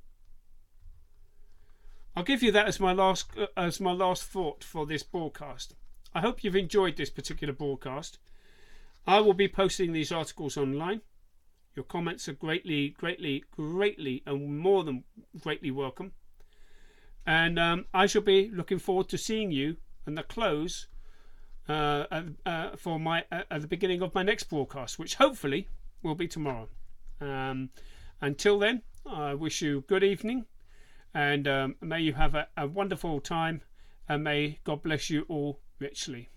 I'll give you that as my last thought for this broadcast. I hope you've enjoyed this particular broadcast. I will be posting these articles online. Your comments are greatly and more than greatly welcome. And I shall be looking forward to seeing you in the close at the beginning of my next broadcast, which hopefully will be tomorrow. Until then, I wish you good evening, and may you have a wonderful time, and may God bless you all richly.